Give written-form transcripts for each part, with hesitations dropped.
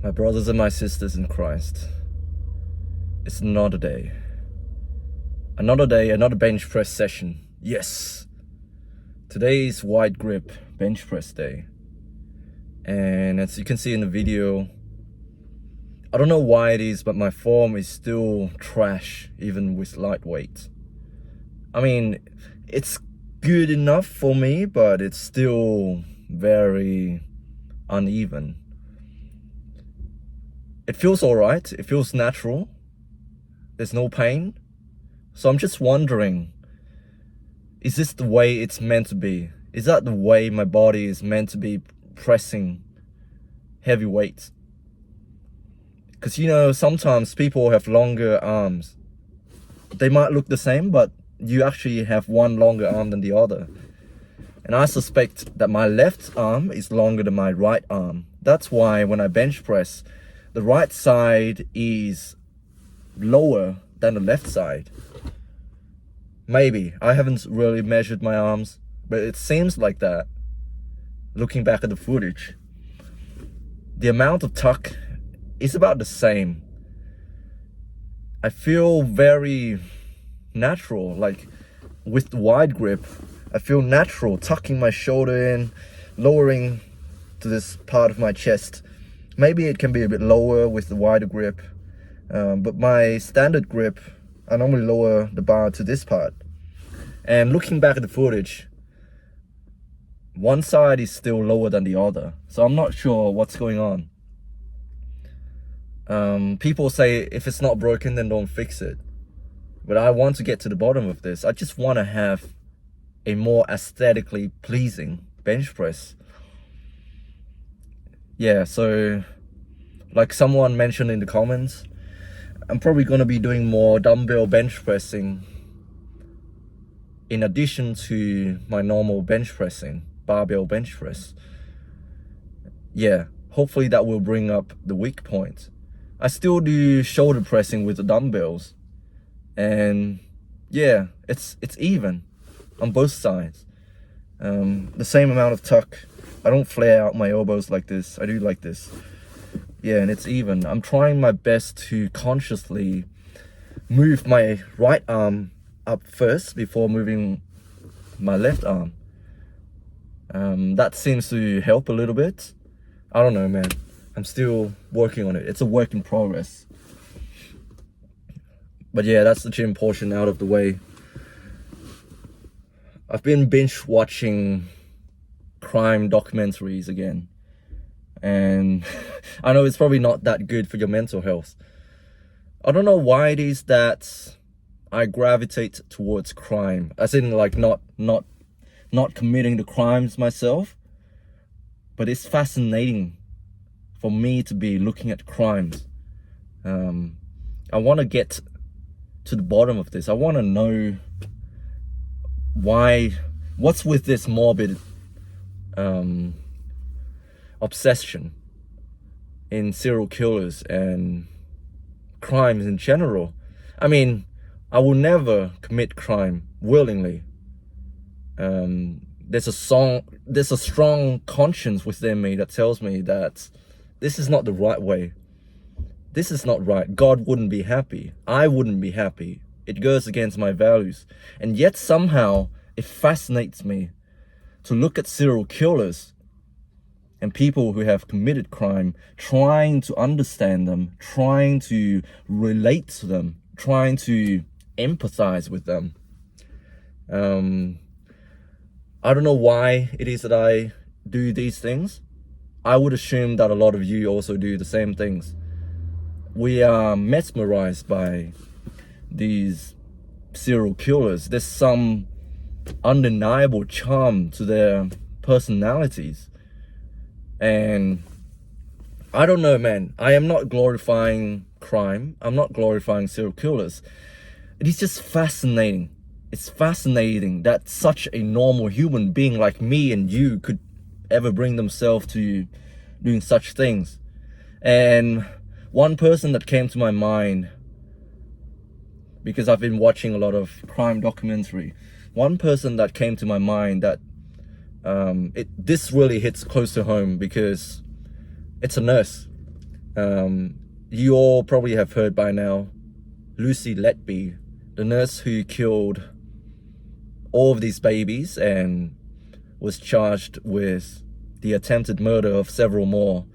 My brothers and my sisters in Christ, it's another day. Another day, another bench press session. Yes! Today is wide grip bench press day. And as you can see in the video, I don't know why it is, but my form is still trash, even with lightweight. I mean, it's good enough for me, but it's still very uneven. It feels alright, it feels natural, there's no pain. So I'm just wondering, is this the way it's meant to be? Is that the way my body is meant to be pressing heavy weights? Because sometimes people have longer arms. They might look the same, but you actually have one longer arm than the other. And I suspect that my left arm is longer than my right arm. That's why when I bench press, the right side is lower than the left side. Maybe. I haven't really measured my arms, but it seems like that, looking back at the footage. The amount of tuck is about the same. I feel very natural, like with the wide grip, I feel natural tucking my shoulder in, lowering to this part of my chest. Maybe it can be a bit lower with the wider grip, but my standard grip, I normally lower the bar to this part. And looking back at the footage, one side is still lower than the other. So I'm not sure what's going on. People say if it's not broken, then don't fix it. But I want to get to the bottom of this. I just want to have a more aesthetically pleasing bench press. Yeah, so like someone mentioned in the comments, I'm probably going to be doing more dumbbell bench pressing in addition to my normal bench pressing, barbell bench press. Yeah, hopefully that will bring up the weak point. I still do shoulder pressing with the dumbbells, and yeah, it's even on both sides. The same amount of tuck. I don't flare out my elbows like this. I do like this. Yeah, and it's even. I'm trying my best to consciously move my right arm up first before moving my left arm. That seems to help a little bit. I don't know, man. I'm still working on it. It's a work in progress. But yeah, that's the gym portion out of the way. I've been binge watching crime documentaries again. And I know it's probably not that good for your mental health. I don't know why it is that I gravitate towards crime. As in like not committing the crimes myself. But it's fascinating for me to be looking at crimes. I want to get to the bottom of this. I want to know what's with this morbid obsession in serial killers and crimes in general. I mean, I will never commit crime willingly. There's a strong conscience within me that tells me that this is not the right way. This is not right. God wouldn't be happy. I wouldn't be happy. It goes against my values. And yet somehow it fascinates me to look at serial killers and people who have committed crime, trying to understand them, trying to relate to them, trying to empathize with them. I don't know why it is that I do these things. I would assume that a lot of you also do the same things. We are mesmerized by these serial killers. There's some undeniable charm to their personalities. And I don't know, man. I am not glorifying crime. I'm not glorifying serial killers. It is just fascinating. It's fascinating that such a normal human being like me and you could ever bring themselves to doing such things. And one person that came to my mind, because I've been watching a lot of crime documentary, one person that came to my mind that this really hits close to home, because it's a nurse. You all probably have heard by now, Lucy Letby, the nurse who killed all of these babies and was charged with the attempted murder of several more.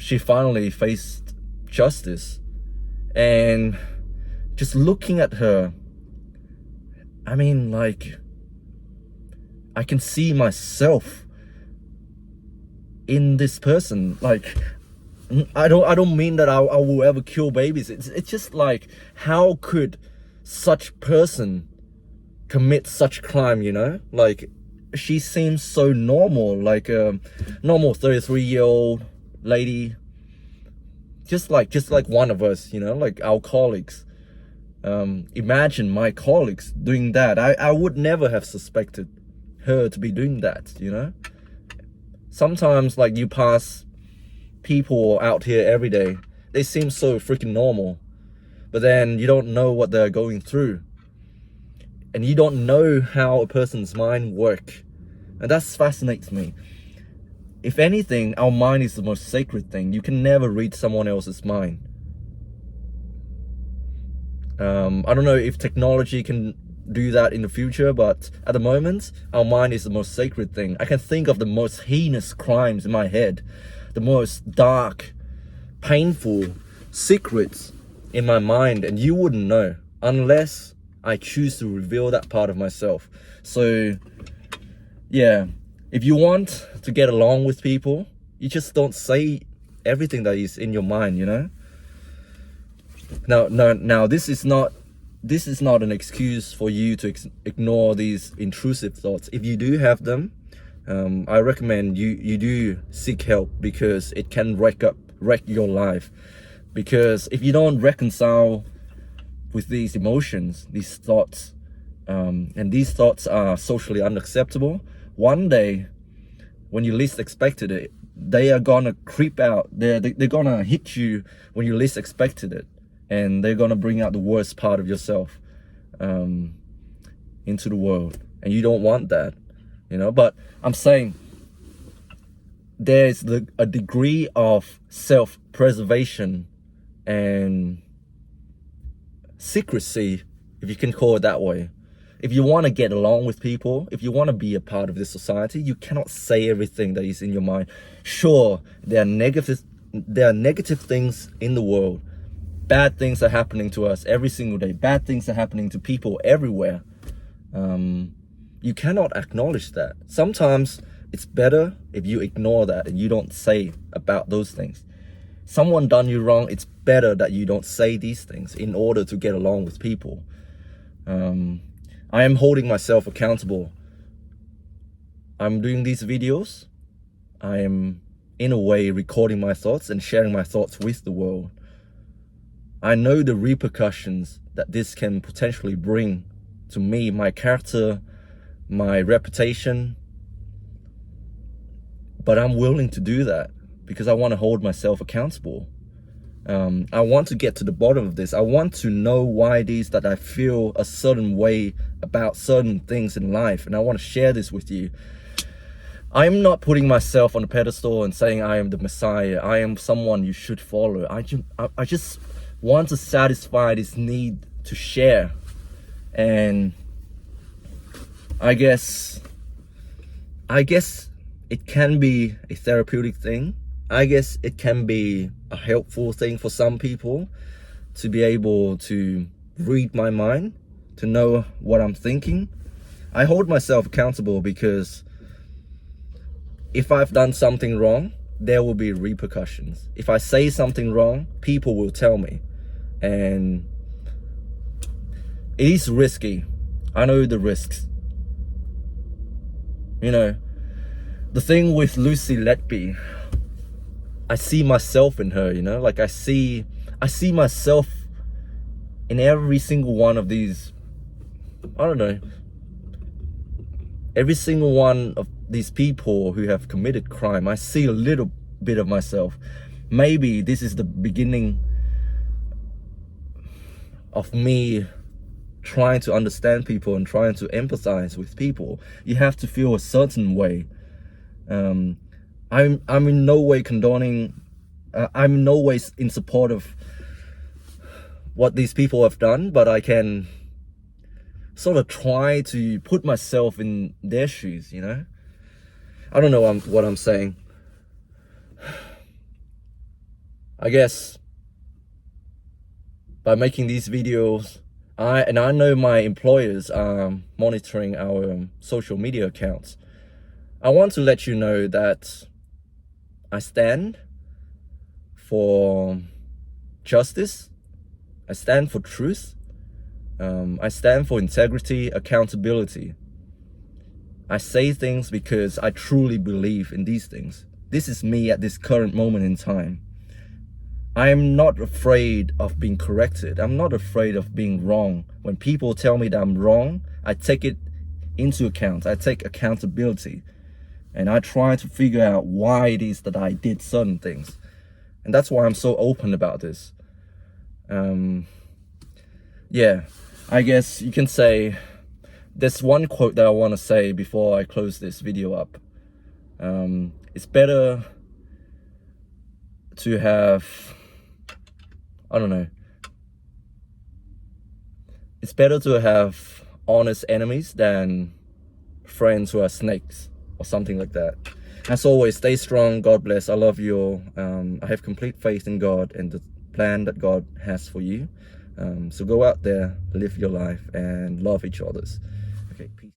She finally faced justice, and just looking at her, I mean, like, I can see myself in this person. Like, I don't mean that I will ever kill babies. It's just like, how could such person commit such crime, you know? Like, she seems so normal, like a normal 33-year-old lady, just like one of us, you know, like our colleagues. Imagine my colleagues doing that. I would never have suspected her to be doing that, you know? Sometimes, like, you pass people out here every day, they seem so freaking normal, but then you don't know what they're going through, and you don't know how a person's mind works, and that fascinates me. If anything, our mind is the most sacred thing. You can never read someone else's mind. I don't know if technology can do that in the future, but at the moment, our mind is the most sacred thing. I can think of the most heinous crimes in my head, the most dark, painful secrets in my mind, and you wouldn't know unless I choose to reveal that part of myself. So yeah, if you want to get along with people, you just don't say everything that is in your mind, you know? Now this is not an excuse for you to ignore these intrusive thoughts. If you do have them, I recommend you do seek help, because it can wreck your life. Because if you don't reconcile with these emotions, these thoughts, and these thoughts are socially unacceptable, one day when you least expected it, they are gonna creep out. They're gonna hit you when you least expected it, and they're gonna bring out the worst part of yourself into the world, and you don't want that, you know. But I'm saying there's a degree of self-preservation and secrecy, if you can call it that way. If you want to get along with people, if you want to be a part of this society, you cannot say everything that is in your mind. Sure, there are negative things in the world. Bad things are happening to us every single day. Bad things are happening to people everywhere. You cannot acknowledge that. Sometimes it's better if you ignore that and you don't say about those things. Someone done you wrong, it's better that you don't say these things in order to get along with people. I am holding myself accountable. I'm doing these videos. I am, in a way, recording my thoughts and sharing my thoughts with the world. I know the repercussions that this can potentially bring to me, my character, my reputation. But I'm willing to do that because I want to hold myself accountable. I want to get to the bottom of this. I want to know why it is that I feel a certain way about certain things in life, and I want to share this with you. I'm not putting myself on a pedestal and saying I am the Messiah. I am someone you should follow. I just want to satisfy this need to share. And I guess it can be a therapeutic thing. I guess it can be a helpful thing for some people to be able to read my mind, to know what I'm thinking. I hold myself accountable because if I've done something wrong, there will be repercussions. If I say something wrong, people will tell me. And it is risky. I know the risks. You know, the thing with Lucy Letby, I see myself in her, you know, like I see myself in every single one of these, I don't know, every single one of these people who have committed crime. I see a little bit of myself. Maybe this is the beginning of me trying to understand people and trying to empathize with people. You have to feel a certain way. I'm in no way condoning I'm no ways in support of what these people have done, but I can sort of try to put myself in their shoes, you know? I don't know what I'm saying. I guess by making these videos, I know my employers are monitoring our social media accounts. I want to let you know that I stand for justice. I stand for truth. I stand for integrity, accountability. I say things because I truly believe in these things. This is me at this current moment in time. I am not afraid of being corrected. I'm not afraid of being wrong. When people tell me that I'm wrong, I take it into account. I take accountability. And I try to figure out why it is that I did certain things. And that's why I'm so open about this. Yeah, I guess you can say, there's one quote that I want to say before I close this video up. It's better to have, I don't know, it's better to have honest enemies than friends who are snakes or something like that. As always, stay strong. God bless. I love you all. I have complete faith in God and the plan that God has for you. So go out there, live your life, and love each other. Okay, peace.